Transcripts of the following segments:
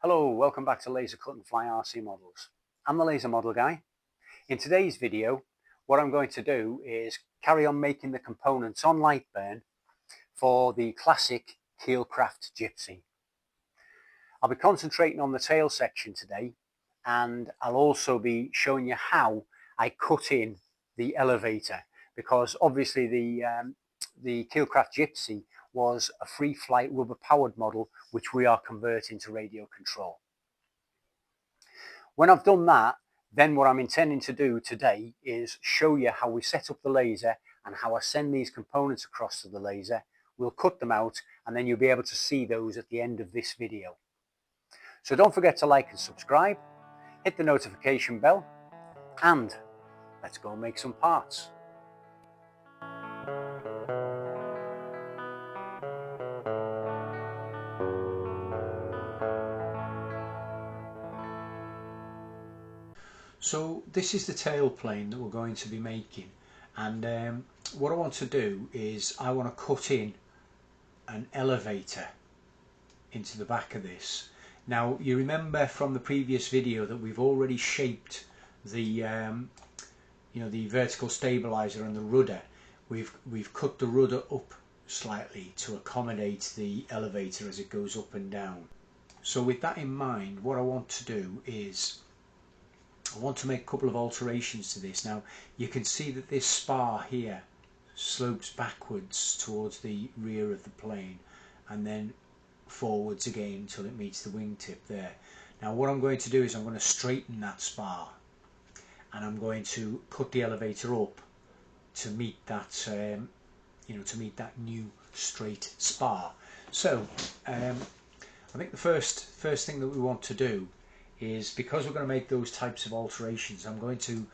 Hello, welcome back to Laser Cut and Fly RC Models. I'm the Laser Model Guy. In today's video, what I'm going to do is carry on making the components on Lightburn for the classic KeilKraft Gypsy. I'll be concentrating on the tail section today, and I'll also be showing you how I cut in the elevator, because obviously the KeilKraft Gypsy was a free flight rubber powered model which we are converting to radio control. When I've done that, then what I'm intending to do today is show you how we set up the laser and how I send these components across to the laser. We'll cut them out and then you'll be able to see those at the end of this video. So don't forget to like and subscribe, hit the notification bell, and let's go and make some parts. So this is the tail plane that we're going to be making, and what I want to do is I want to cut in an elevator into the back of this. Now you remember from the previous video that we've already shaped the the vertical stabilizer and the rudder. We've cut the rudder up slightly to accommodate the elevator as it goes up and down. So with that in mind, what I want to do is I want to make a couple of alterations to this. Now you can see that this spar here slopes backwards towards the rear of the plane and then forwards again until it meets the wingtip there. Now what I'm going to do is I'm going to straighten that spar and I'm going to put the elevator up to meet that to meet that new straight spar. So I think the first thing that we want to do is, because we're going to make those types of alterations, I'm going to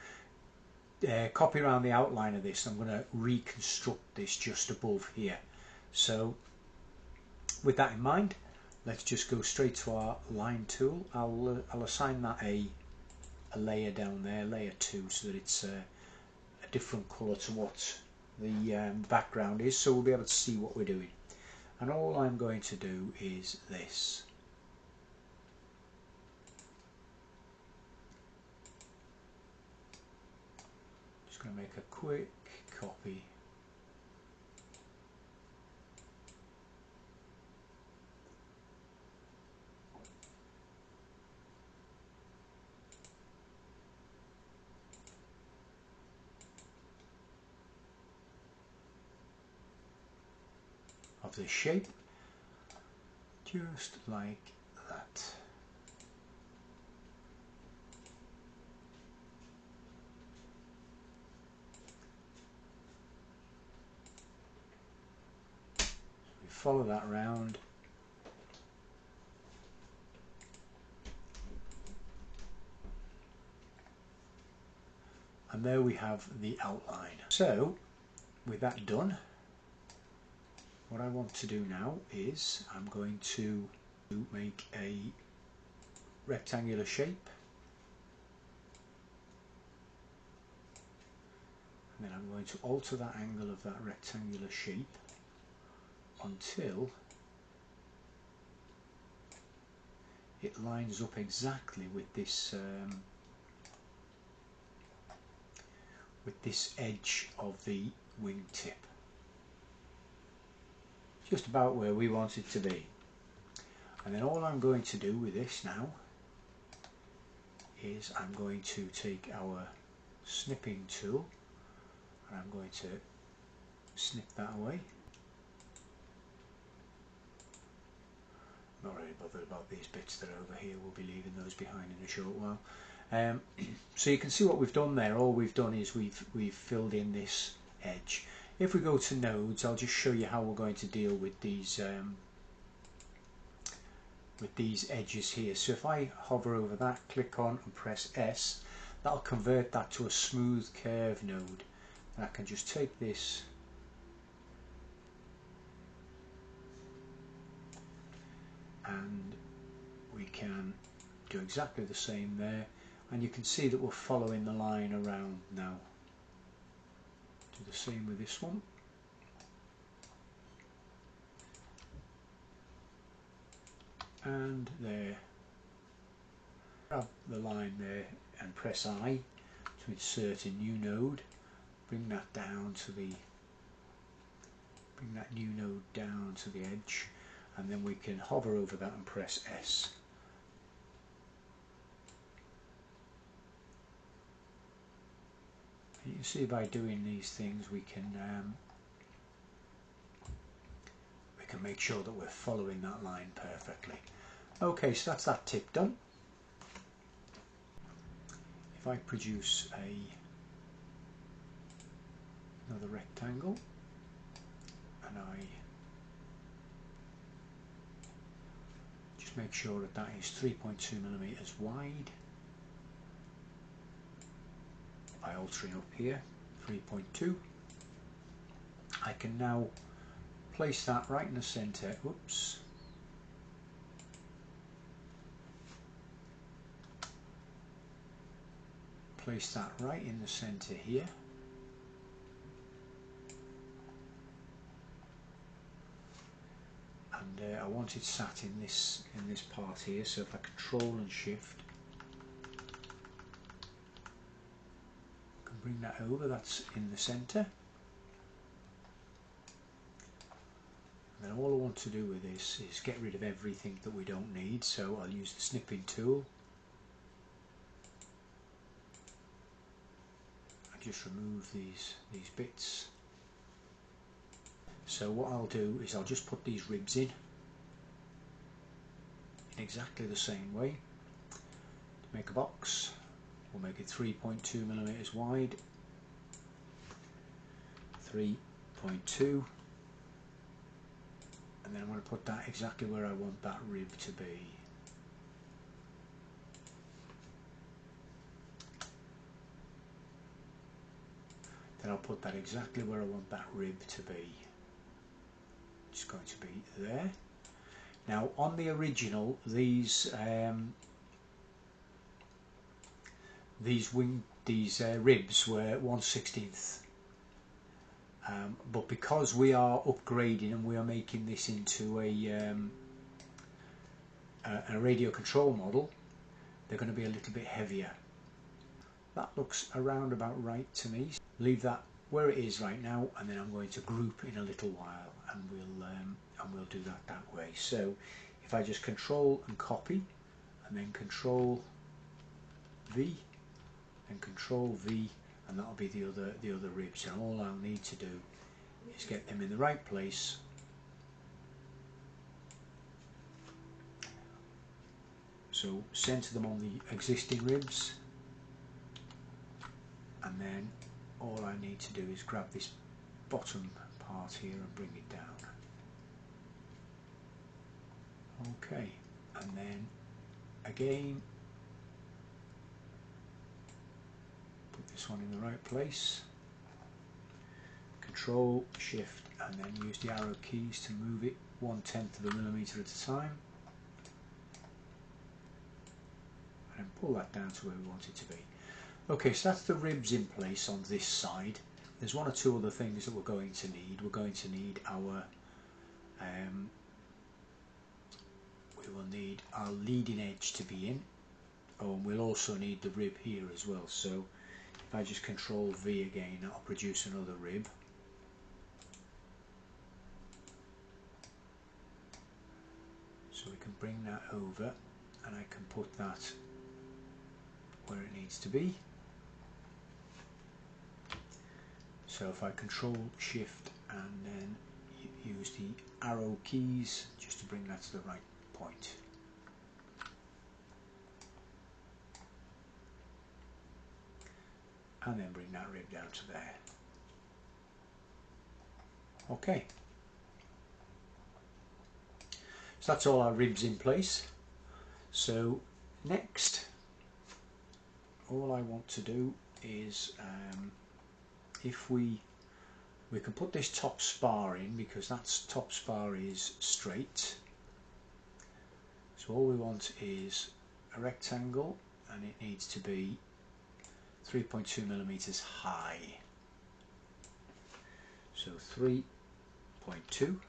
copy around the outline of this. I'm going to reconstruct this just above here. So with that in mind, let's just go straight to our line tool. I'll assign that a layer down there, layer 2, so that it's a different colour to what the background is, so we'll be able to see what we're doing. And all I'm going to do is this. Going to make a quick copy of this shape, just like that. Follow that round, and there we have the outline. So with that done, what I want to do now is I'm going to make a rectangular shape, and then I'm going to alter that angle of that rectangular shape until it lines up exactly with this edge of the wingtip, just about where we want it to be. And then all I'm going to do with this now is I'm going to take our snipping tool and I'm going to snip that away. Not really bothered about these bits that are over here, we'll be leaving those behind in a short while. So you can see what we've done there. All we've done is we've filled in this edge. If we go to nodes, I'll just show you how we're going to deal with these edges here. So if I hover over that, click on and press S, that'll convert that to a smooth curve node. And I can just take this and we can do exactly the same there, and you can see that we're following the line around now. Do the same with this one. And there Grab the line there and press I to insert a new node. Bring that down to the new node down to the edge, and then we can hover over that and press S. And you can see by doing these things we can make sure that we're following that line perfectly. Okay, so that's that tip done. If I produce another rectangle and I just make sure that that is 3.2 millimeters wide by altering up here 3.2, I can now place that right in the center. Oops. Place that right in the center here. And I want it sat in this part here, so if I control and shift, I can bring that over, that's in the center. And then all I want to do with this is get rid of everything that we don't need, so I'll use the snipping tool. I just remove these bits. So what I'll do is I'll just put these ribs in exactly the same way. To make a box, we'll make it 3.2 millimeters wide, 3.2, and then I'm going to put that exactly where I want that rib to be. Then I'll put that exactly where I want that rib to be. It's going to be there. Now on the original, these ribs were 1/16, but because we are upgrading and we are making this into a radio control model, they're going to be a little bit heavier. That looks around about right to me. Leave that where it is right now, and then I'm going to group in a little while, and we'll do that way. So if I just control and copy, and then control V, and control V, and that'll be the other ribs. And all I'll need to do is get them in the right place. So center them on the existing ribs, and then all I need to do is grab this bottom part here and bring it down. Okay, and then again put this one in the right place. Control, Shift, and then use the arrow keys to move it 1/10 of a millimeter at a time. And pull that down to where we want it to be. Okay, so that's the ribs in place on this side. There's one or two other things that we're going to need. We're going to need our we will need our leading edge to be in. Oh, and we'll also need the rib here as well. So if I just control V again, that'll produce another rib. So we can bring that over, and I can put that where it needs to be. So if I control, Shift, and then use the arrow keys just to bring that to the right point. And then bring that rib down to there. Okay. So that's all our ribs in place. So next, all I want to do is if we can put this top spar in, because that top spar is straight. So all we want is a rectangle, and it needs to be 3.2 millimeters high. So 3.2,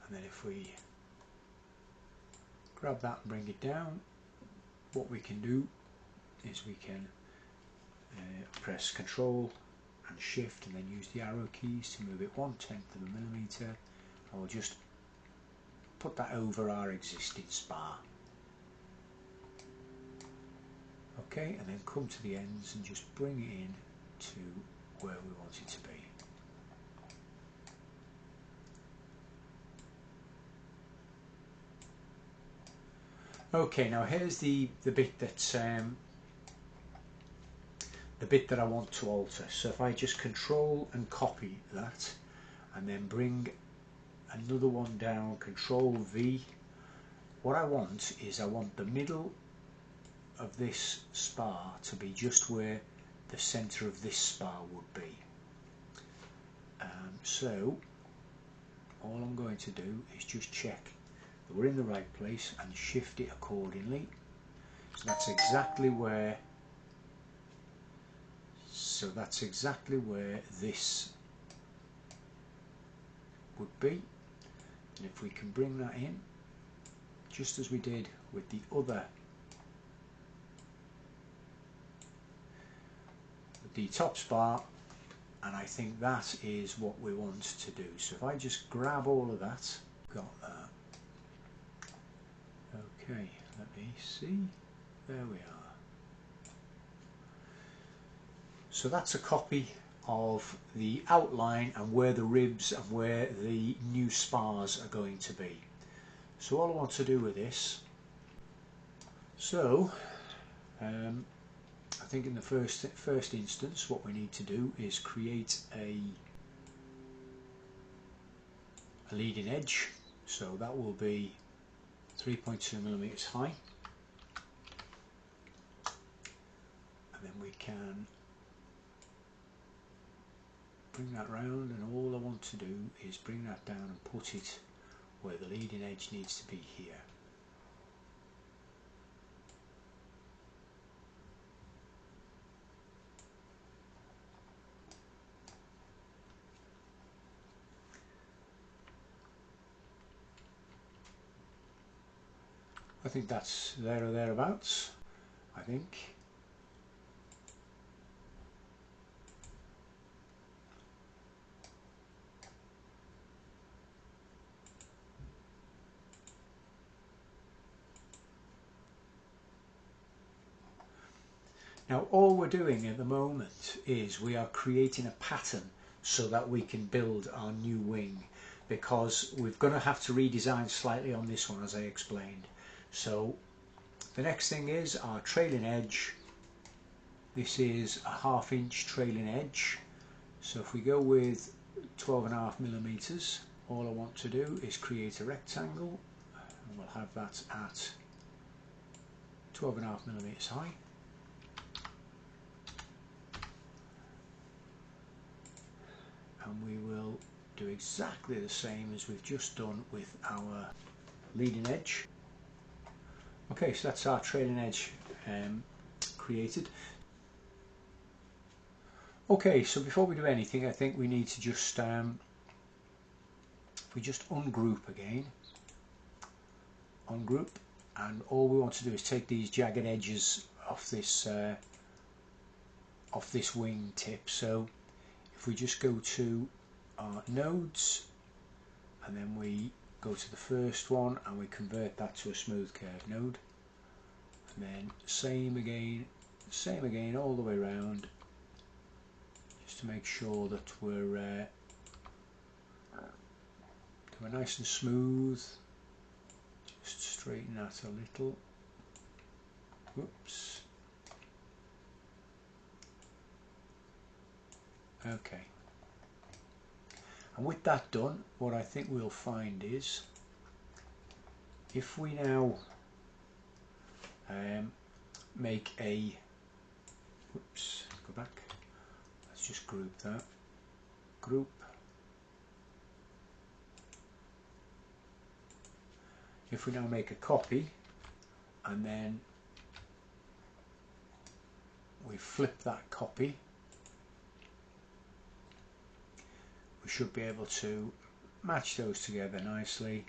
and then if we grab that and bring it down. What we can do is we can press Control and Shift and then use the arrow keys to move it 1/10 of a millimetre, and we'll just put that over our existing spar. Okay, and then come to the ends and just bring it in to where we want it to be. Okay, now here's the bit that I want to alter. So if I just Control and copy that and then bring another one down, Control V, what I want is I want the middle of this spar to be just where the centre of this spar would be. So all I'm going to do is just check that we're in the right place and shift it accordingly. So that's exactly where this would be. And if we can bring that in just as we did with the top spar, and I think that is what we want to do. So if I just grab all of that, got that. Okay, let me see. There we are. So that's a copy of the outline and where the ribs and where the new spars are going to be. So all I want to do with this, so I think in the first instance what we need to do is create a leading edge. So that will be 3.2 millimeters high, and then we can bring that round, and all I want to do is bring that down and put it where the leading edge needs to be here. I think that's there or thereabouts, I think. Now all we're doing at the moment is we are creating a pattern so that we can build our new wing, because we're going to have to redesign slightly on this one, as I explained. So the next thing is our trailing edge. This is a 1/2 inch trailing edge. So if we go with 12.5 millimeters, all I want to do is create a rectangle, and we'll have that at 12.5 millimeters high. And we will do exactly the same as we've just done with our leading edge. Okay, so that's our trailing edge created. Okay, so before we do anything, I think we need to just if we just ungroup again, ungroup, and all we want to do is take these jagged edges off this wing tip. So if we just go to our nodes, and then we go to the first one and we convert that to a smooth curve node, and then same again all the way around, just to make sure that we're nice and smooth. Just straighten that a little. Whoops. Okay. And with that done, what I think we'll find is, if we now make a, whoops, go back, let's just group that, group, if we now make a copy and then we flip that copy, we should be able to match those together nicely.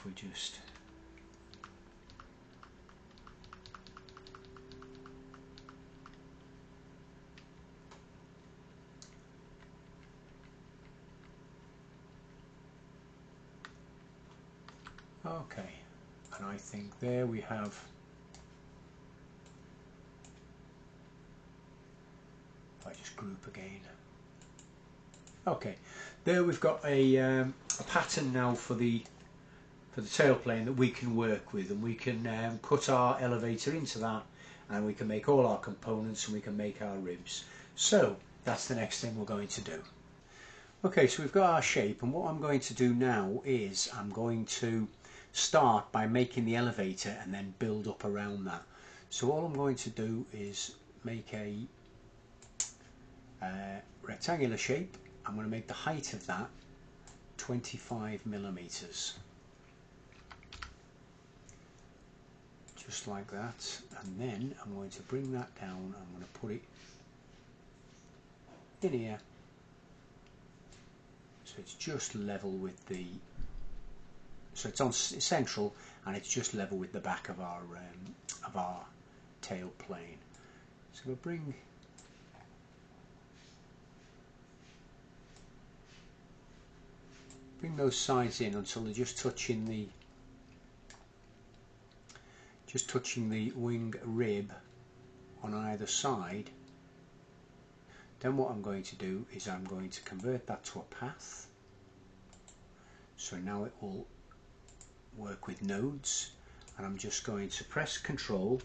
if we just okay, and I think there we have if I just group again. Okay, there we've got a pattern now for the tailplane that we can work with, and we can cut our elevator into that, and we can make all our components, and we can make our ribs. So that's the next thing we're going to do. Okay, so we've got our shape, and what I'm going to do now is I'm going to start by making the elevator and then build up around that. So all I'm going to do is make a rectangular shape. I'm going to make the height of that 25 millimeters, just like that, and then I'm going to bring that down. I'm going to put it in here so it's just level with the, so it's on central and it's just level with the back of our tail plane. So we'll bring those sides in until they're just touching the wing rib on either side. Then what I'm going to do is I'm going to convert that to a path. So now it will work with nodes, and I'm just going to press Control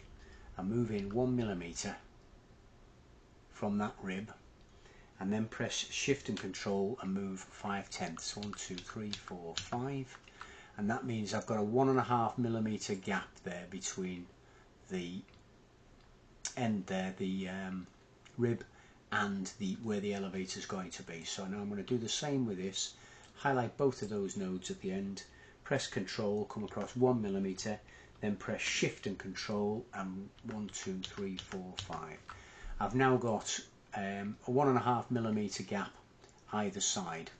and move in 1 millimeter from that rib, and then press Shift and Control and move 5/10. 1, 2, 3, 4, 5, and that means I've got a 1.5 millimeter gap there between the end there, the rib, and where the elevator is going to be. So now I'm going to do the same with this. Highlight both of those nodes at the end, press Control, come across 1 millimeter, then press Shift and Control, and 1, 2, 3, 4, 5. I've now got a 1.5 millimeter gap either side,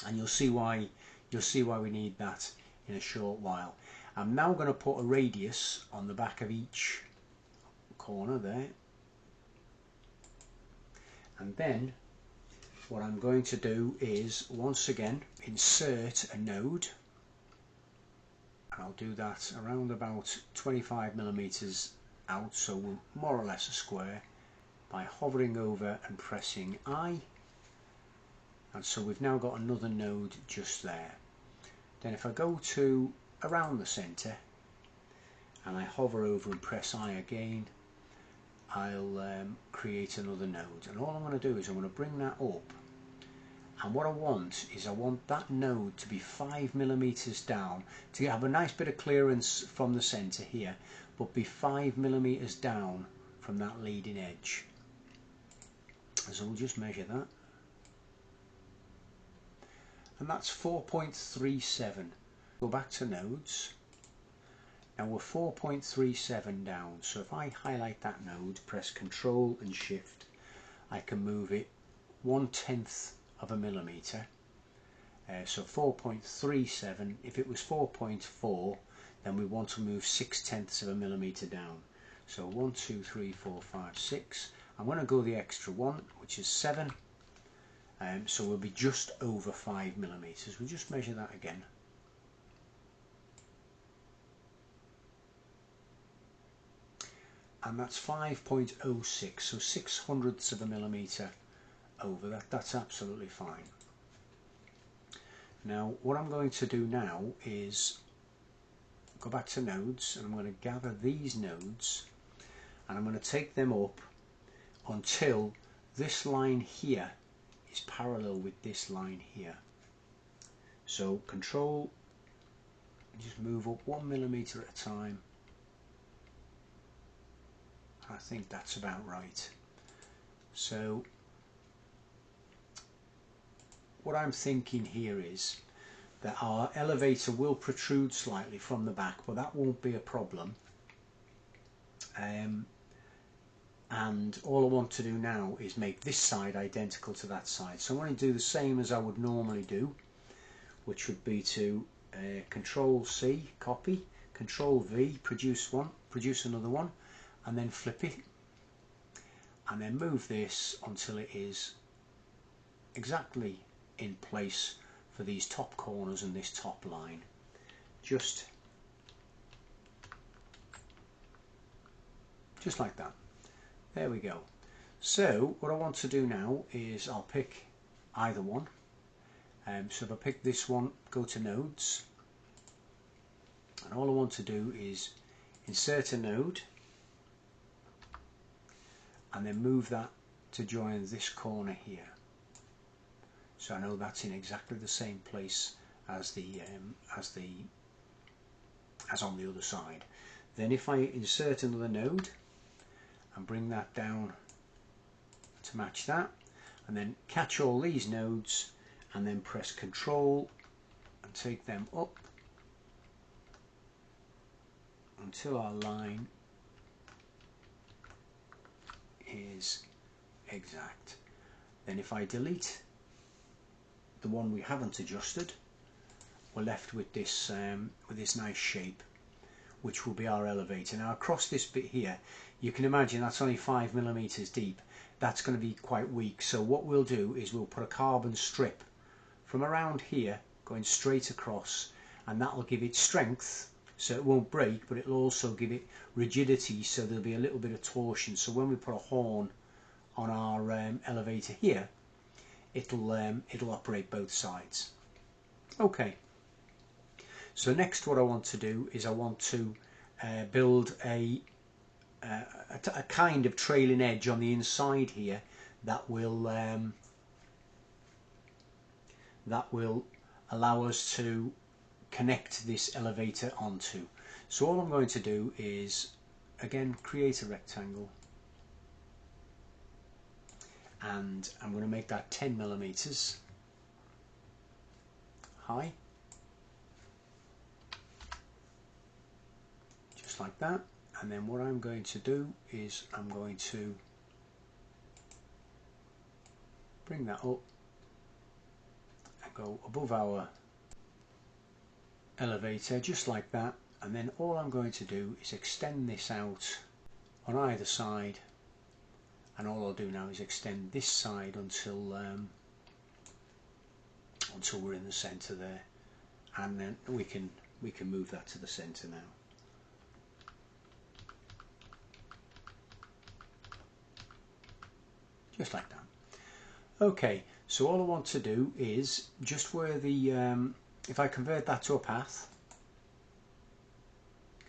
and you'll see why we need that in a short while. I'm now going to put a radius on the back of each corner there, and then what I'm going to do is once again insert a node, and I'll do that around about 25 millimeters out, so more or less a square, by hovering over and pressing I, and so we've now got another node just there. Then if I go to around the center and I hover over and press I again, I'll create another node, and all I'm going to do is I'm going to bring that up, and what I want is I want that node to be 5 millimeters down, to have a nice bit of clearance from the center here, but be 5 millimeters down from that leading edge. So we'll just measure that, and that's 4.37. Go back to nodes, and we're 4.37 down. So if I highlight that node, press Control and Shift, I can move it 1/10 of a millimeter. So 4.37. If it was 4.4, then we want to move 6/10 of a millimeter down. So 1, 2, 3, 4, 5, 6. I'm going to go the extra one, which is 7. So we'll be just over 5 millimeters. We'll just measure that again. And that's 5.06, so 6/100ths of a millimeter over that. That's absolutely fine. Now what I'm going to do now is go back to nodes, and I'm going to gather these nodes, and I'm going to take them up until this line here is parallel with this line here. So Control, just move up 1 millimeter at a time. I think that's about right. So what I'm thinking here is that our elevator will protrude slightly from the back, but that won't be a problem. And all I want to do now is make this side identical to that side. So I'm going to do the same as I would normally do, which would be to Control C, copy, Control V, produce another one, and then flip it, and then move this until it is exactly in place for these top corners and this top line. Just like that. There we go. So what I want to do now is I'll pick either one. So if I pick this one, go to nodes, and all I want to do is insert a node and then move that to join this corner here. So I know that's in exactly the same place as on the other side. Then if I insert another node and bring that down to match that, and then catch all these nodes and then press Control and take them up until our line is exact. Then if I delete the one we haven't adjusted, we're left with this nice shape, which will be our elevator. Now across this bit here, you can imagine that's only 5mm deep. That's going to be quite weak, so what we'll do is we'll put a carbon strip from around here going straight across, and that will give it strength so it won't break, but it'll also give it rigidity, so there'll be a little bit of torsion, so when we put a horn on our elevator here, it'll operate both sides. Okay, so next what I want to do is I want to build a kind of trailing edge on the inside here that will allow us to connect this elevator onto. So all I'm going to do is again create a rectangle, and I'm going to make that 10mm high, just like that. And then what I'm going to do is I'm going to bring that up and go above our elevator just like that, and then all I'm going to do is extend this out on either side, and all I'll do now is extend this side until we're in the center there, and then we can move that to the center now. Just like that. Okay, so all I want to do is just where the if I convert that to a path,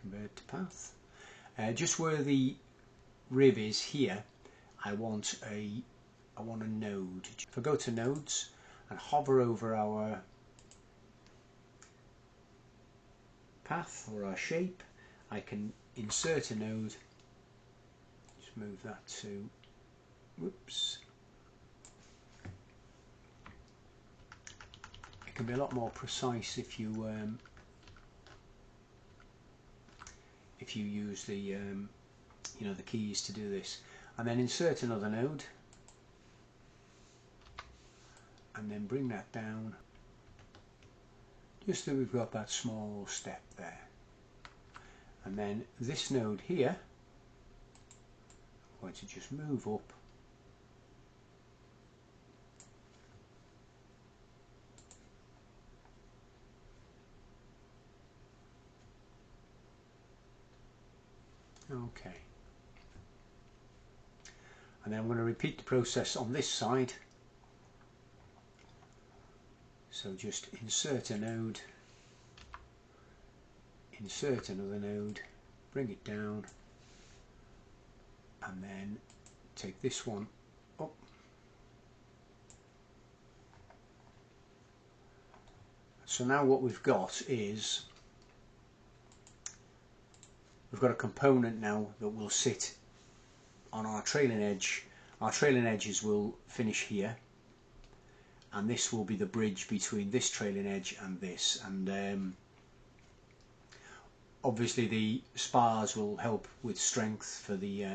convert to path, just where the rib is here, I want a node. If I go to nodes and hover over our path or our shape, I can insert a node. Just move that to, whoops. It can be a lot more precise if you use the you know, the keys to do this. And then insert another node, and then bring that down just so we've got that small step there. And then this node here, I'm going to just move up okay. And then I'm going to repeat the process on this side. So just insert a node, insert another node, bring it down, and then take this one up. So now what we've got is we've got a component now that will sit on our trailing edge. Our trailing edges will finish here, and this will be the bridge between this trailing edge and this, and obviously the spars will help with strength for the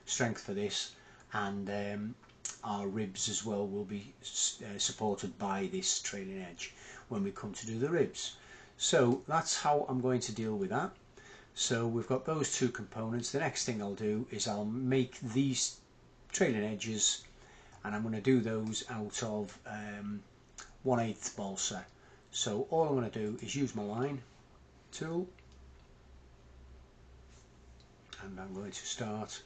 strength for this, and our ribs as well will be supported by this trailing edge when we come to do the ribs. So that's how I'm going to deal with that. So we've got those two components. The next thing I'll do is I'll make these trailing edges, and I'm going to do those out of 1/8 balsa. So all I'm going to do is use my line tool, and I'm going to start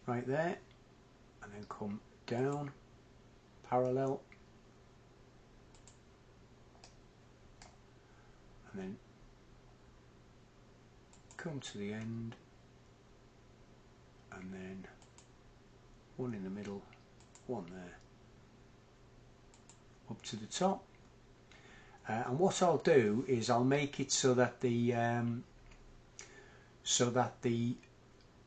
right there and then come down parallel, and then come to the end, and then one in the middle, one there, up to the top. And what I'll do is I'll make it so that the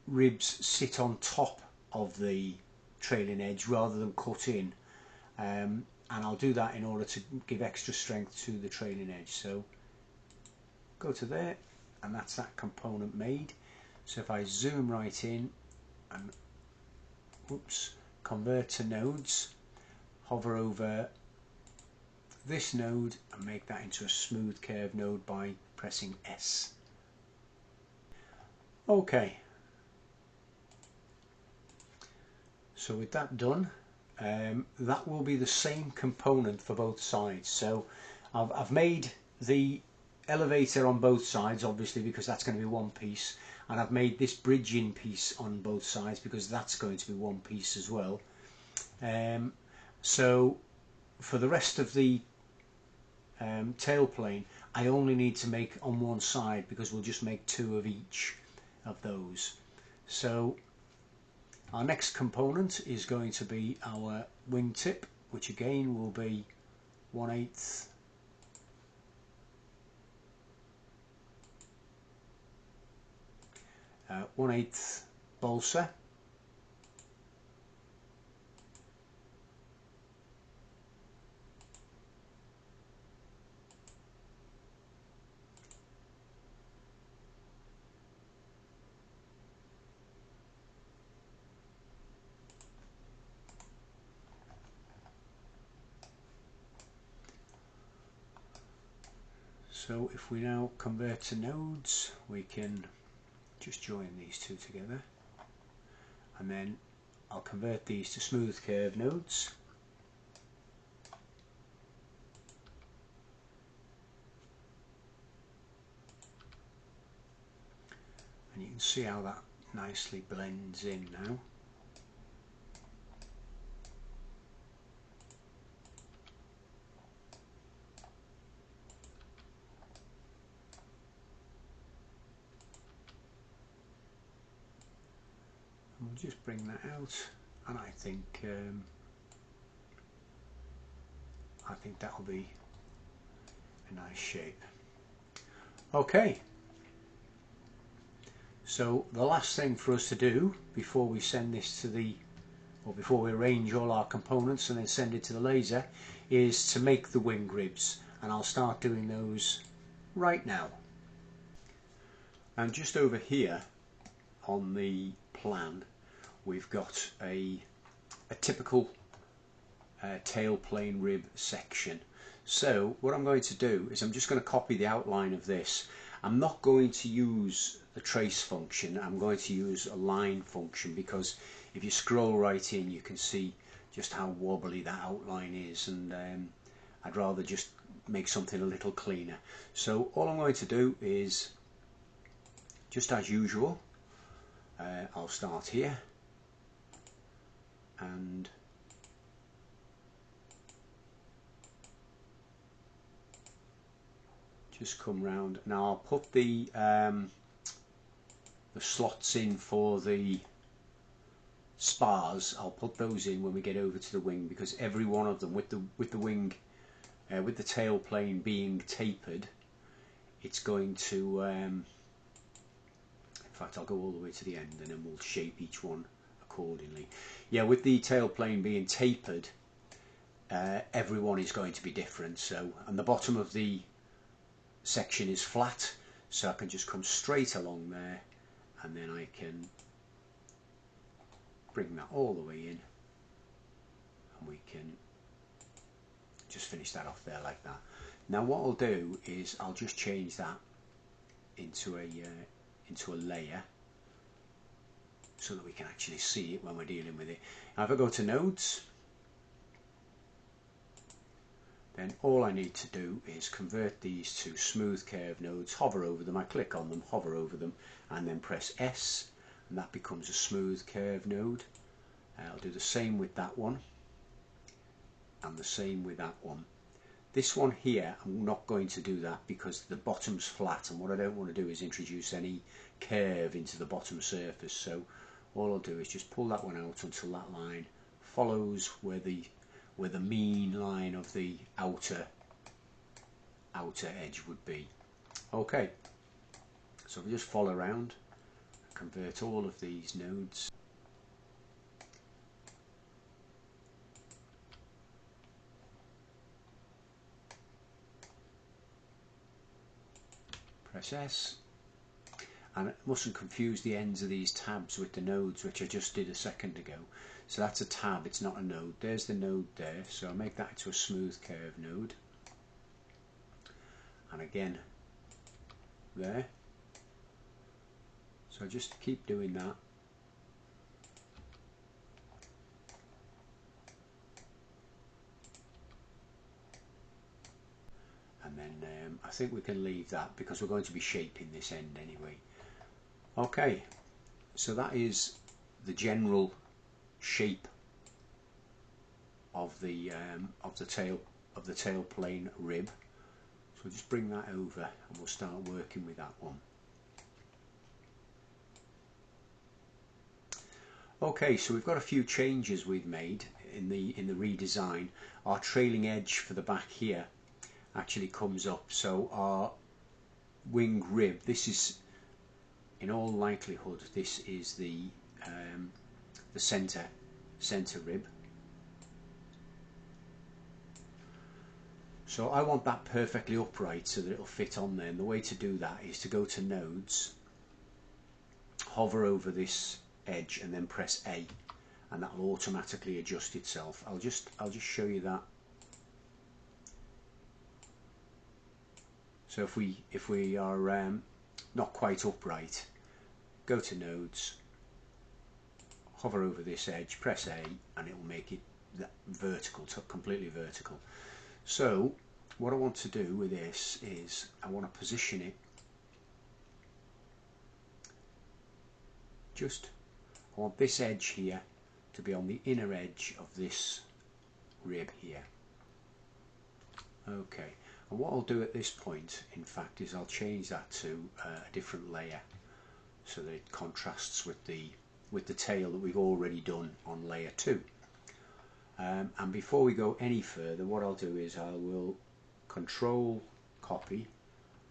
ribs sit on top of the trailing edge rather than cut in, and I'll do that in order to give extra strength to the trailing edge. So go to there, and that's that component made. So if I zoom right in and convert to nodes, hover over this node and make that into a smooth curve node by pressing S. Okay, so with that done, that will be the same component for both sides. So I've made the elevator on both sides, obviously, because that's going to be one piece, and I've made this bridging piece on both sides because that's going to be one piece as well. So for the rest of the tailplane, I only need to make on one side because we'll just make two of each of those. So our next component is going to be our wingtip, which again will be 1/8 1/8 balsa, so if we now convert to nodes, we can just join these two together, and then I'll convert these to smooth curve nodes. And you can see how that nicely blends in now. And we'll just bring that out, and I think that'll be a nice shape. Okay, so the last thing for us to do before we send this to the, or before we arrange all our components and then send it to the laser, is to make the wing ribs, and I'll start doing those right now. And just over here on the plan, we've got a typical tailplane rib section. So what I'm going to do is I'm just going to copy the outline of this. I'm not going to use the trace function, I'm going to use a line function, because if you scroll right in you can see just how wobbly that outline is, and I'd rather just make something a little cleaner. So all I'm going to do is, just as usual, I'll start here and just come round. Now I'll put the slots in for the spars. I'll put those in when we get over to the wing, because every one of them, with the wing, with the tail plane being tapered, it's going to in fact I'll go all the way to the end and then we'll shape each one accordingly. Yeah, with the tail plane being tapered, every one is going to be different. So, and the bottom of the section is flat, so I can just come straight along there, and then I can bring that all the way in, and we can just finish that off there like that. Now what I'll do is I'll just change that into a layer so that we can actually see it when we're dealing with it. Now if I go to nodes, then all I need to do is convert these to smooth curve nodes, hover over them, I click on them, hover over them, and then press S, and that becomes a smooth curve node. I'll do the same with that one, and the same with that one. This one here, I'm not going to do that because the bottom's flat, and what I don't want to do is introduce any curve into the bottom surface. So all I'll do is just pull that one out until that line follows where the mean line of the outer edge would be. Okay, so we just follow around, convert all of these nodes. Press S, and it mustn't confuse the ends of these tabs with the nodes, which I just did a second ago. So that's a tab, it's not a node. There's the node there, so I'll make that into a smooth curve node, and again there. So just keep doing that. And then I think we can leave that because we're going to be shaping this end anyway. Okay, so that is the general shape of the tail plane rib. So we'll just bring that over and we'll start working with that one. Okay, so we've got a few changes we've made in the redesign. Our trailing edge for the back here actually comes up, so our wing rib, this in all likelihood this is the center rib. So I want that perfectly upright so that it'll fit on there, and the way to do that is to go to nodes, hover over this edge and then press A, and that will automatically adjust itself. I'll just show you that. So if we are not quite upright, go to nodes, hover over this edge, press A, and it will make it vertical, completely vertical. So what I want to do with this is I want to position it I want this edge here to be on the inner edge of this rib here. Okay, and what I'll do at this point, in fact, is I'll change that to a different layer so that it contrasts with the tail that we've already done on layer 2. And before we go any further, what I'll do is I will control copy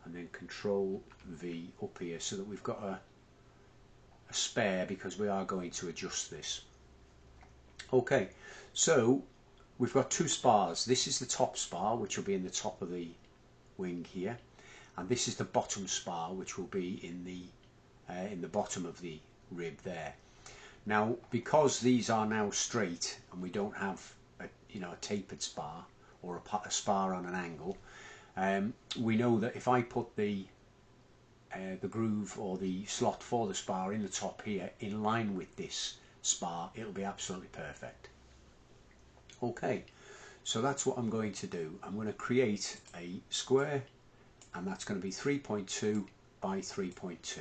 and then control V up here so that we've got a spare, because we are going to adjust this. Okay, so we've got two spars. This is the top spar, which will be in the top of the wing here, and this is the bottom spar, which will be in the bottom of the rib there. Now, because these are now straight and we don't have a tapered spar or a spar on an angle, we know that if I put the groove or the slot for the spar in the top here in line with this spar, it'll be absolutely perfect. Okay, so that's what I'm going to do. I'm going to create a square, and that's going to be 3.2 by 3.2.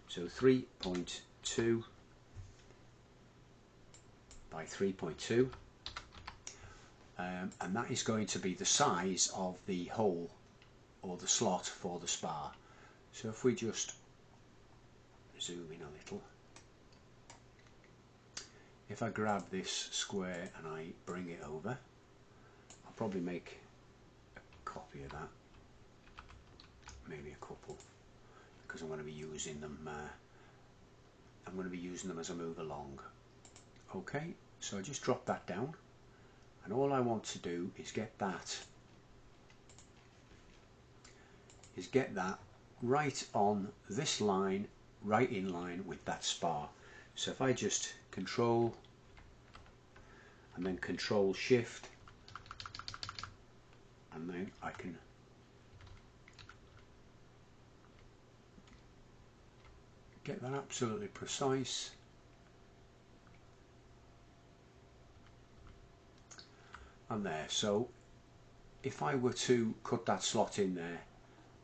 So 3.2 by 3.2, and that is going to be the size of the hole or the slot for the spar. So if we just zoom in a little, if I grab this square and I bring it over, I'll probably make a copy of that, maybe a couple, because I'm going to be using them. I'm going to be using them as I move along. Okay, so I just drop that down, and all I want to do is get that right on this line, right in line with that spar. So if I just control and then control shift and then I can get that absolutely precise. And there, so if I were to cut that slot in there,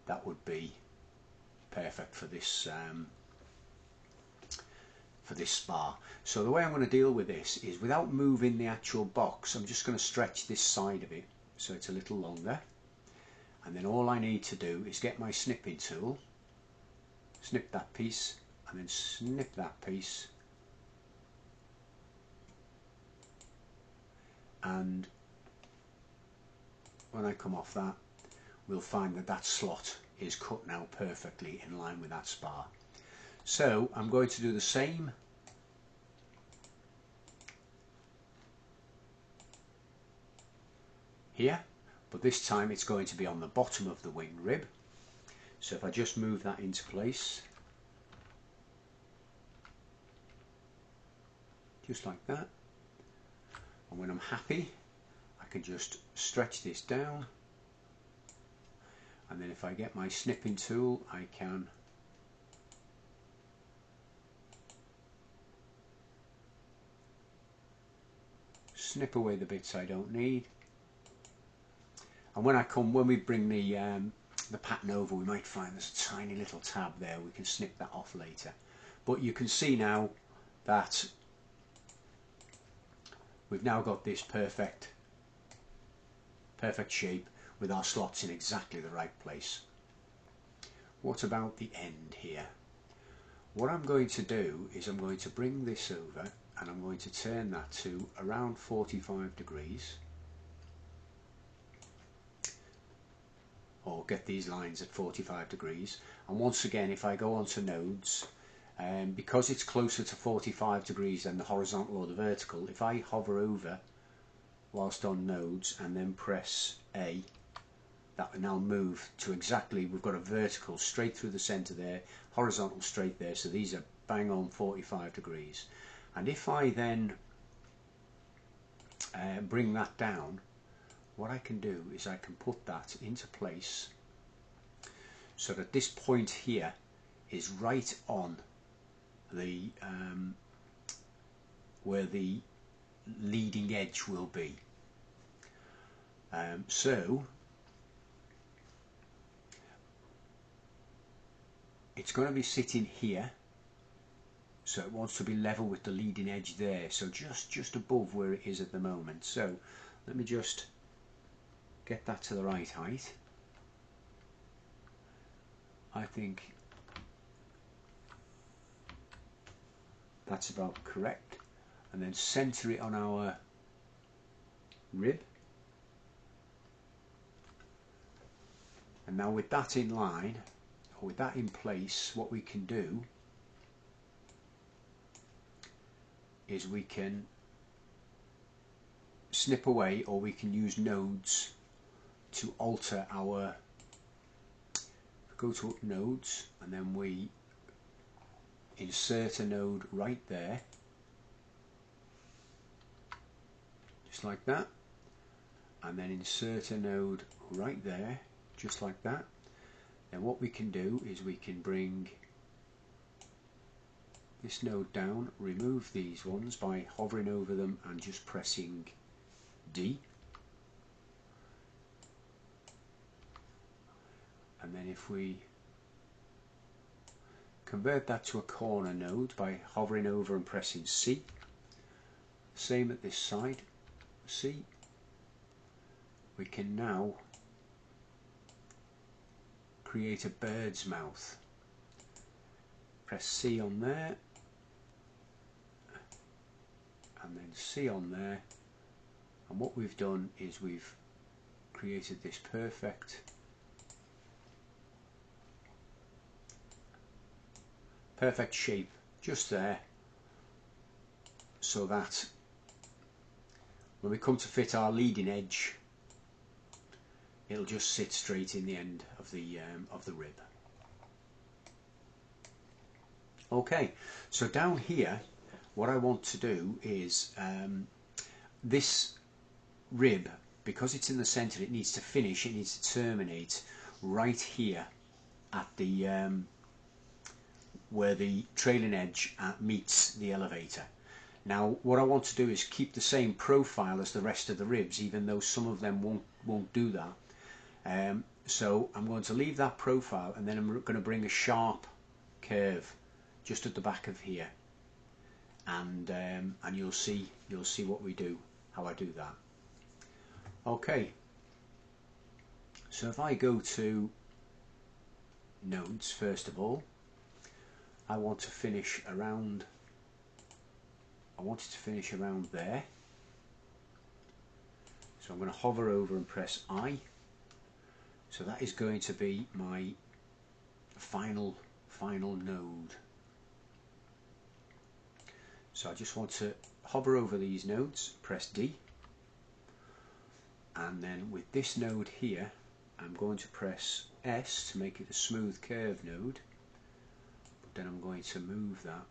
that would be perfect for this spar. So the way I'm going to deal with this is, without moving the actual box, I'm just going to stretch this side of it so it's a little longer, and then all I need to do is get my snipping tool, snip that piece, and then snip that piece, and when I come off that, we'll find that that slot is cut now perfectly in line with that spar. So I'm going to do the same here, but this time it's going to be on the bottom of the wing rib. So if I just move that into place, just like that, and when I'm happy, I can just stretch this down, and then if I get my snipping tool, I can snip away the bits I don't need. And when we bring the pattern over, we might find there's a tiny little tab there. We can snip that off later. But you can see now that we've now got this perfect shape with our slots in exactly the right place. What about the end here? What I'm going to do is I'm going to bring this over, and I'm going to turn that to around 45 degrees, or get these lines at 45 degrees. And once again, if I go onto nodes, because it's closer to 45 degrees than the horizontal or the vertical, if I hover over whilst on nodes and then press A, that will now move to exactly, we've got a vertical straight through the centre there, horizontal straight there, so these are bang on 45 degrees. And if I then bring that down, what I can do is I can put that into place so that this point here is right on the where the leading edge will be. So it's going to be sitting here, so it wants to be level with the leading edge there, so just above where it is at the moment. So let me just get that to the right height. I think that's about correct, and then center it on our rib. And now with that in line, or with that in place, what we can do is we can snip away, or we can use nodes to alter our, go to nodes, and then we insert a node right there, just like that, and then insert a node right there, just like that. Then what we can do is we can bring this node down, remove these ones by hovering over them and just pressing D. And then if we convert that to a corner node by hovering over and pressing C, same at this side, C, we can now create a bird's mouth. Press C on there, and then C on there, and what we've done is we've created this perfect shape just there, so that when we come to fit our leading edge, it'll just sit straight in the end of the rib. Okay, so down here what I want to do is this rib, because it's in the center, it needs to finish, it needs to terminate right here at the where the trailing edge meets the elevator. Now what I want to do is keep the same profile as the rest of the ribs, even though some of them won't do that. So I'm going to leave that profile, and then I'm going to bring a sharp curve just at the back of here, and you'll see what we do, how I do that. Okay, so if I go to nodes, first of all, I want it to finish around there. So I'm going to hover over and press I. So that is going to be my final node. So I just want to hover over these nodes, press D, and then with this node here I'm going to press S to make it a smooth curve node, but then I'm going to move that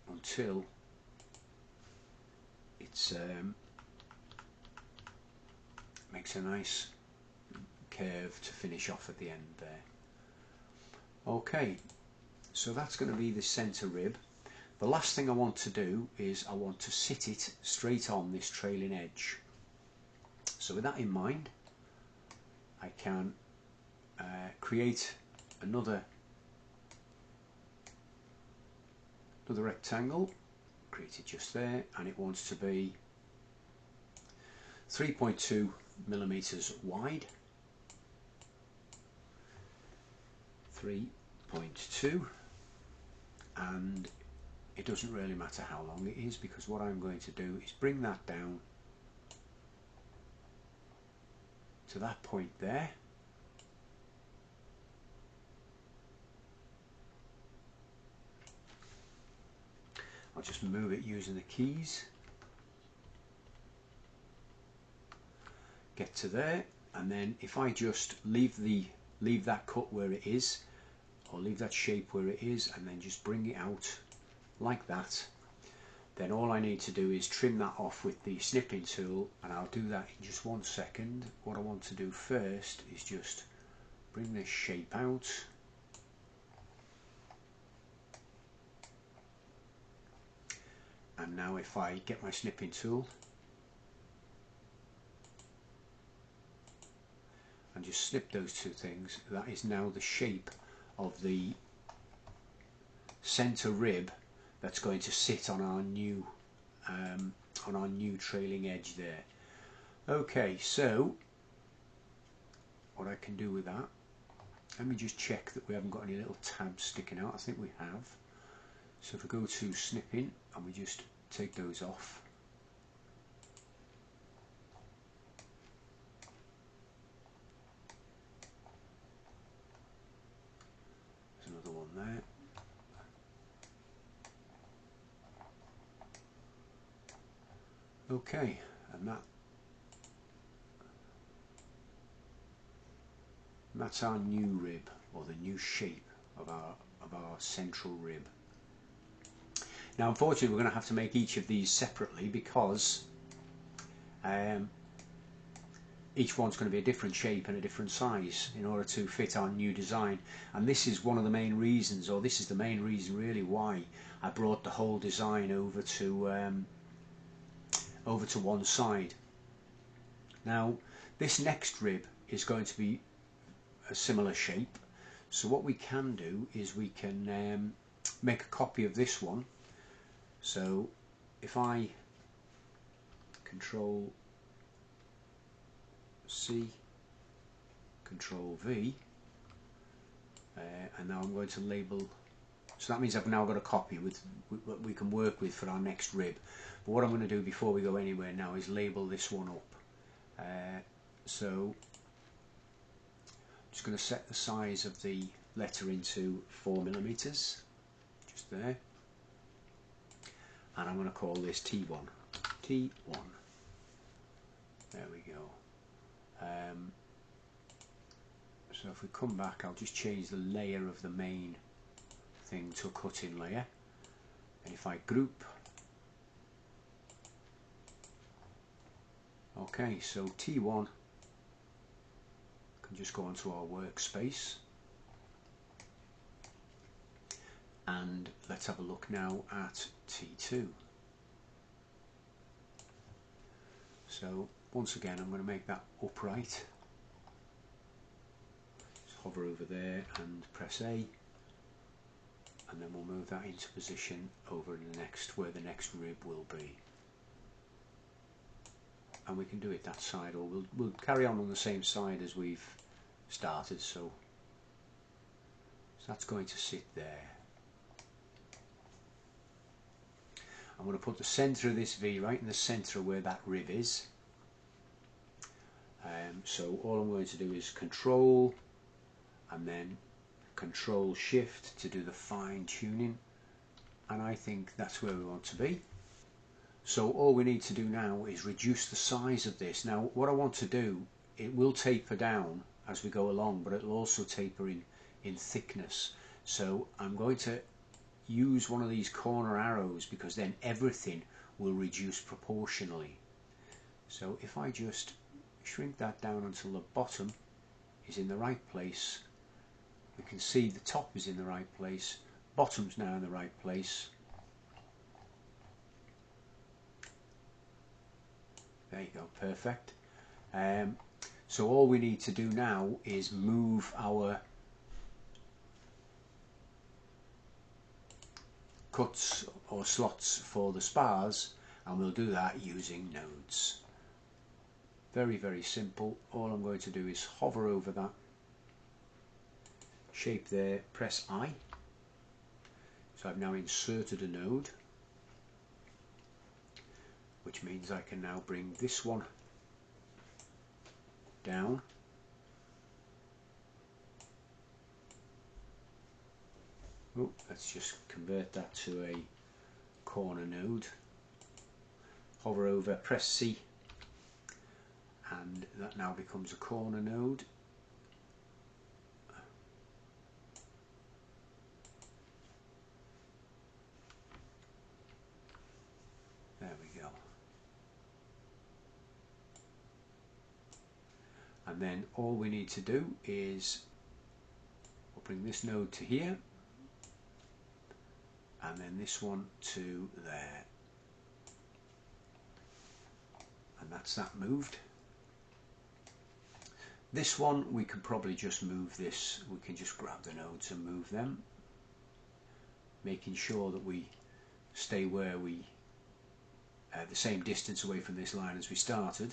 until it's makes a nice curve to finish off at the end there. Okay, so that's going to be the center rib. The last thing I want to do is I want to sit it straight on this trailing edge. So with that in mind, I can create another rectangle, create it just there, and it wants to be 3.2 millimeters wide, 3.2, and it doesn't really matter how long it is, because what I'm going to do is bring that down to that point there, I'll just move it using the keys, get to there, and then if I just leave that cut where it is, or leave that shape where it is, and then just bring it out like that, then all I need to do is trim that off with the snipping tool, and I'll do that in just 1 second. What I want to do first is just bring this shape out, and now if I get my snipping tool and just snip those two things, that is now the shape of the center rib that's going to sit on our new trailing edge there. Okay, so what I can do with that, let me just check that we haven't got any little tabs sticking out. I think we have. So if we go to snipping and we just take those off, there's another one there. Okay, and that's our new rib, or the new shape of our central rib. Now unfortunately we're going to have to make each of these separately, because each one's going to be a different shape and a different size in order to fit our new design. And this is one of the main reasons, or this is the main reason really, why I brought the whole design over to one side. Now this next rib is going to be a similar shape, so what we can do is we can make a copy of this one. So if I Control C, Control V, and now I'm going to label, so that means I've now got a copy with what we can work with for our next rib. But what I'm going to do before we go anywhere now is label this one up. So I'm just going to set the size of the letter into 4 millimeters, just there, and I'm going to call this T1. T1. There we go. So if we come back, I'll just change the layer of the main thing to a cut-in layer, and if I group Okay, so T1 can just go onto our workspace, and let's have a look now at T2. So once again I'm going to make that upright. Just hover over there and press A, and then we'll move that into position over in the next, where the next rib will be. And we can do it that side, or we'll carry on the same side as we've started. So that's going to sit there. I'm going to put the centre of this V right in the centre of where that rib is. So all I'm going to do is Control and then Control Shift to do the fine tuning, and I think that's where we want to be. So all we need to do now is reduce the size of this. Now what I want to do, it will taper down as we go along, but it'll also taper in thickness. So I'm going to use one of these corner arrows, because then everything will reduce proportionally. So if I just shrink that down until the bottom is in the right place, we can see the top is in the right place, bottom's now in the right place. There you go, perfect. So all we need to do now is move our cuts or slots for the spars, and we'll do that using nodes. Very, very simple. All I'm going to do is hover over that shape there, press I. So I've now inserted a node, which means I can now bring this one down. Oh, let's just convert that to a corner node. Hover over, press C, and that now becomes a corner node. There we go. And then all we need to do is we'll bring this node to here, and then this one to there, and that's that moved. This one we can probably just move this, we can just grab the nodes and move them, making sure that we stay where we the same distance away from this line as we started,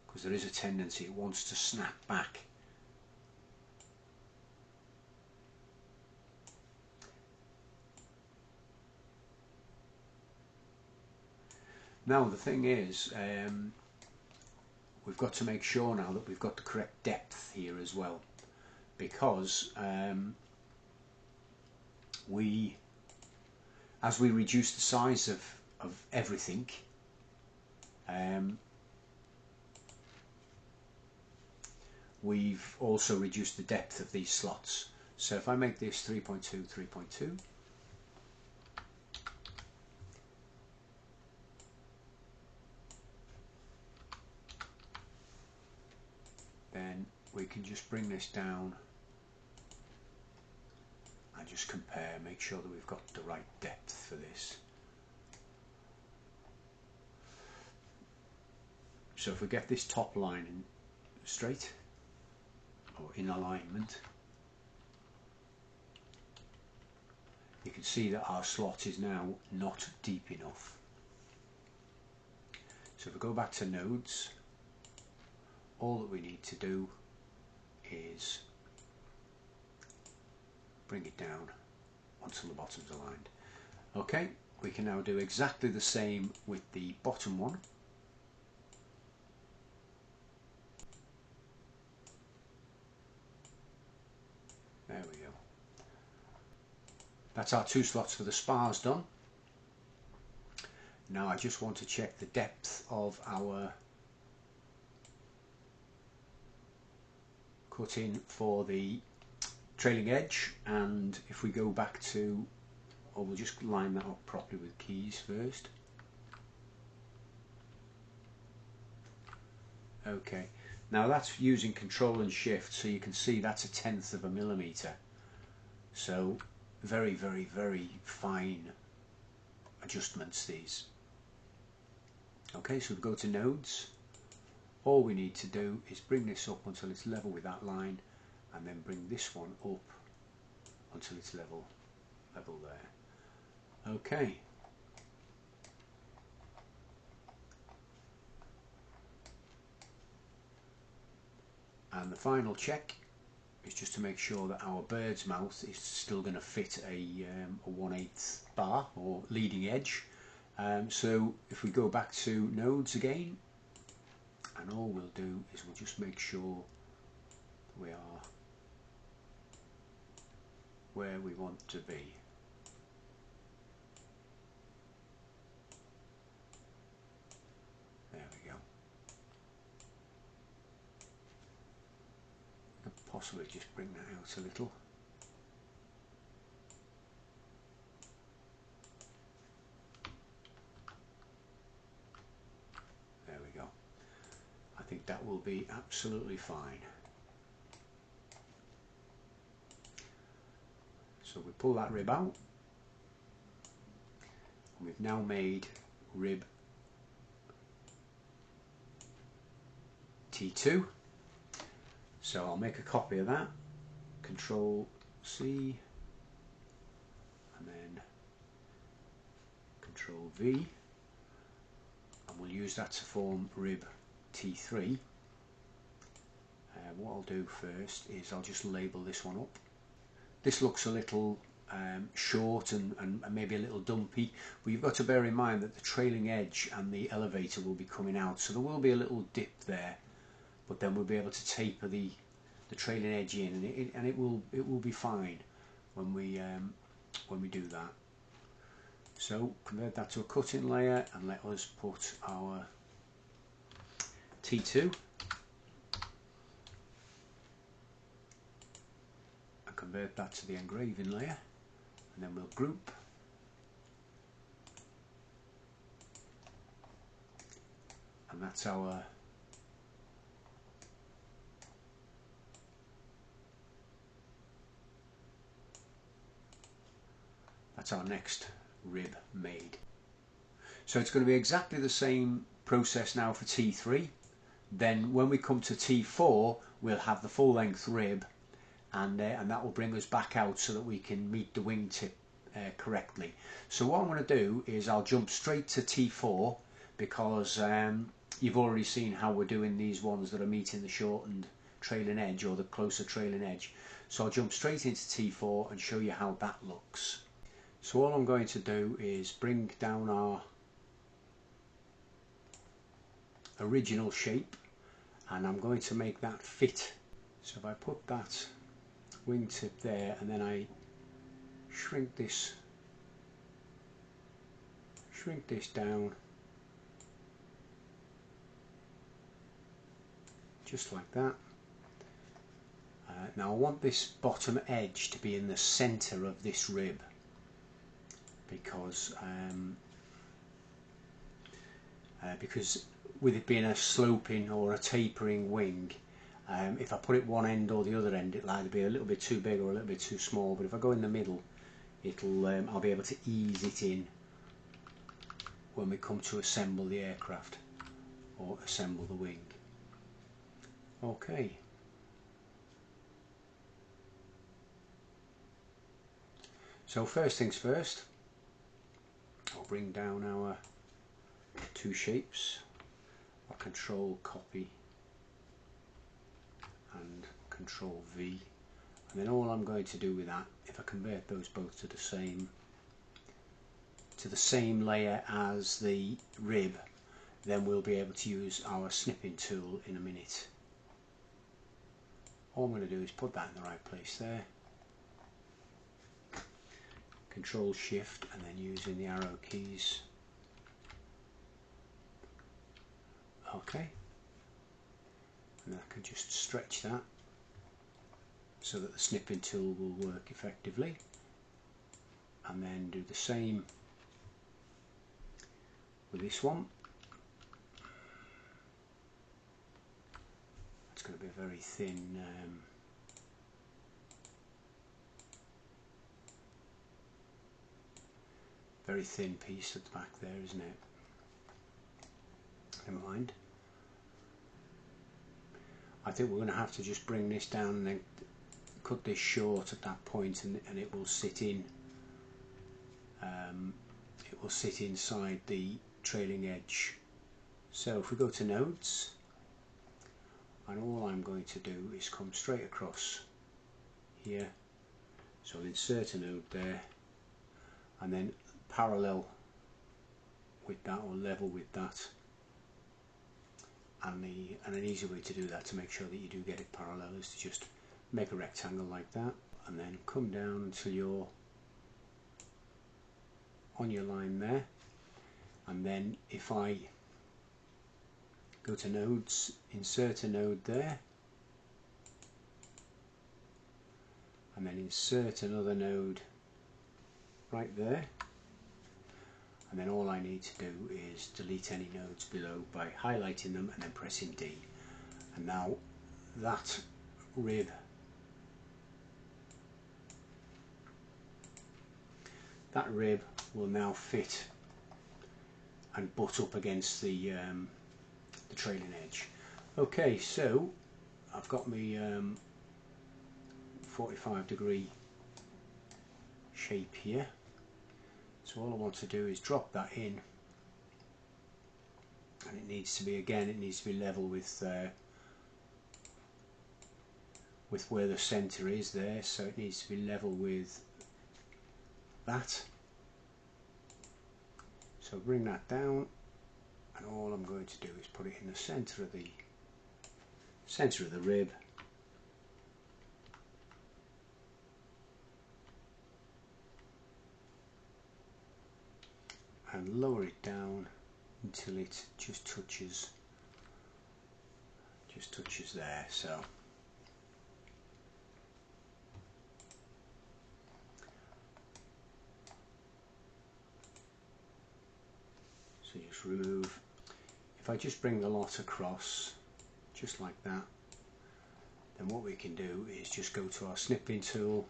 because there is a tendency it wants to snap back. Now the thing is, we've got to make sure now that we've got the correct depth here as well, because as we reduce the size of everything, we've also reduced the depth of these slots. So if I make this 3.2, 3.2, then we can just bring this down and just compare, make sure that we've got the right depth for this. So if we get this top line in straight or in alignment, you can see that our slot is now not deep enough. So if we go back to nodes, all that we need to do is bring it down until the bottom's aligned. Okay, we can now do exactly the same with the bottom one. There we go. That's our two slots for the spars done. Now I just want to check the depth of our cutting for the trailing edge, and if we go back to, or we'll just line that up properly with keys first. Okay, now that's using Control and Shift, so you can see that's 1/10 of a millimetre. So very, very, very fine adjustments these. Okay, so we go to nodes. All we need to do is bring this up until it's level with that line, and then bring this one up until it's level there. Okay. And the final check is just to make sure that our bird's mouth is still going to fit a 1/8 bar or leading edge. So if we go back to nodes again, and all we'll do is we'll just make sure we are where we want to be. There we go. Could possibly just bring that out a little. There we go. I think that will be absolutely fine. So we pull that rib out. We've now made rib T2. So I'll make a copy of that. Control C and then Control V, and we'll use that to form rib T3. What I'll do first is I'll just label this one up. This looks a little short and maybe a little dumpy, but you've got to bear in mind that the trailing edge and the elevator will be coming out, so there will be a little dip there, but then we'll be able to taper the trailing edge in, and it will be fine when we do that. So convert that to a cutting layer and let us put our T2 and convert that to the engraving layer, and then we'll group and that's our next rib made. So it's going to be exactly the same process now for T3. Then when we come to T4 we'll have the full length rib, and that will bring us back out so that we can meet the wingtip correctly. So what I'm going to do is I'll jump straight to T4 because you've already seen how we're doing these ones that are meeting the shortened trailing edge or the closer trailing edge. So I'll jump straight into T4 and show you how that looks. So all I'm going to do is bring down our original shape, and I'm going to make that fit. So if I put that wingtip there and then I shrink this down just like that. Now I want this bottom edge to be in the center of this rib, because with it being a sloping or a tapering wing, if I put it one end or the other end, it'll either be a little bit too big or a little bit too small. But if I go in the middle, I'll be able to ease it in when we come to assemble the aircraft or assemble the wing. Okay. So first things first, I'll bring down our two shapes. I'll Control Copy and Control V, and then all I'm going to do with that, if I convert those both to the same layer as the rib, then we'll be able to use our snipping tool in a minute. All I'm going to do is put that in the right place there. Control Shift and then using the arrow keys. Okay, and I can just stretch that so that the snipping tool will work effectively, and then do the same with this one. it's going to be a very thin piece at the back there, isn't it? Never mind. I think we're going to have to just bring this down and then cut this short at that point, and it will sit in. It will sit inside the trailing edge. So if we go to nodes, and all I'm going to do is come straight across here. So I'll insert a node there, and then parallel with that, or level with that. And an easy way to do that, to make sure that you do get it parallel, is to just make a rectangle like that, and then come down until you're on your line there. And then if I go to nodes, insert a node there, and then insert another node right there, and then all I need to do is delete any nodes below by highlighting them and then pressing D. And now that rib will now fit and butt up against the trailing edge. Okay, so I've got my 45-degree shape here. So all I want to do is drop that in, and it needs to be, again, it needs to be level with where the center is there, so it needs to be level with that. So bring that down, and all I'm going to do is put it in the center of the rib, and lower it down until it just touches there. So just remove. If I just bring the lot across just like that, then what we can do is just go to our snipping tool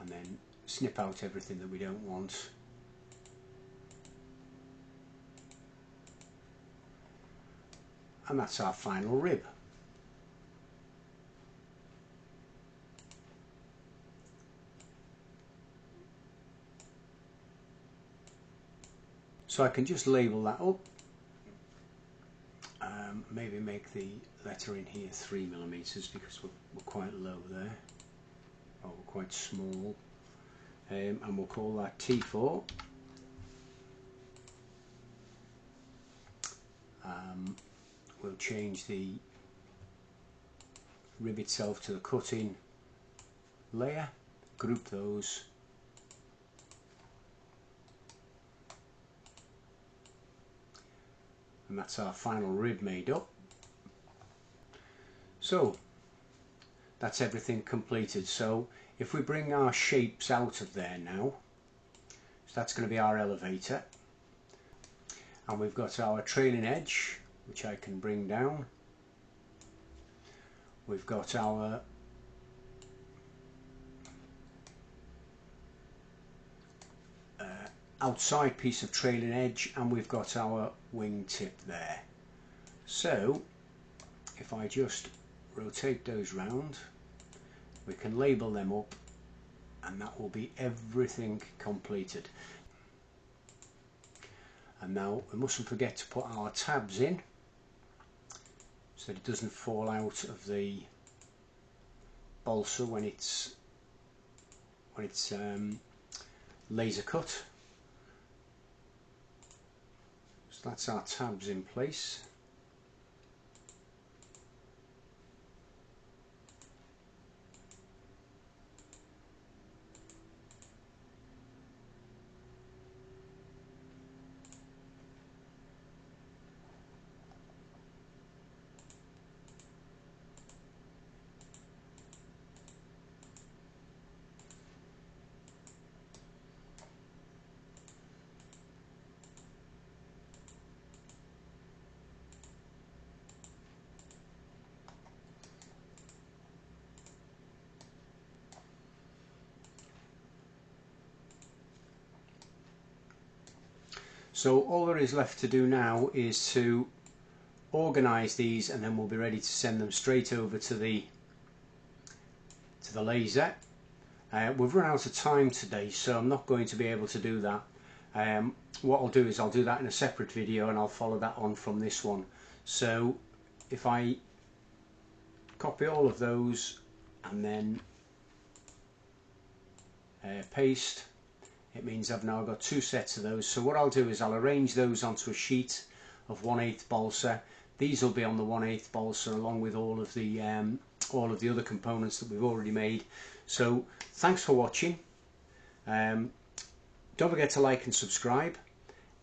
and then snip out everything that we don't want. And that's our final rib. So I can just label that up, maybe make the letter in here 3mm because we're quite low there, or we're quite small, and we'll call that T4. We'll change the rib itself to the cutting layer, group those, and that's our final rib made up. So that's everything completed. So if we bring our shapes out of there now, so that's going to be our elevator, and we've got our trailing edge, which I can bring down. We've got our outside piece of trailing edge, and we've got our wing tip there. So if I just rotate those round, we can label them up, and that will be everything completed. And now we mustn't forget to put our tabs in so that it doesn't fall out of the balsa when it's laser cut. So that's our tabs in place. So all there is left to do now is to organise these, and then we'll be ready to send them straight over to the laser. We've run out of time today, so I'm not going to be able to do that. What I'll do is I'll do that in a separate video, and I'll follow that on from this one. So if I copy all of those and then paste, it means I've now got 2 sets of those. So what I'll do is I'll arrange those onto a sheet of 1/8 balsa. These will be on the 1/8 balsa along with all of the other components that we've already made. So thanks for watching. Don't forget to like and subscribe,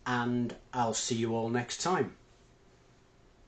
and I'll see you all next time.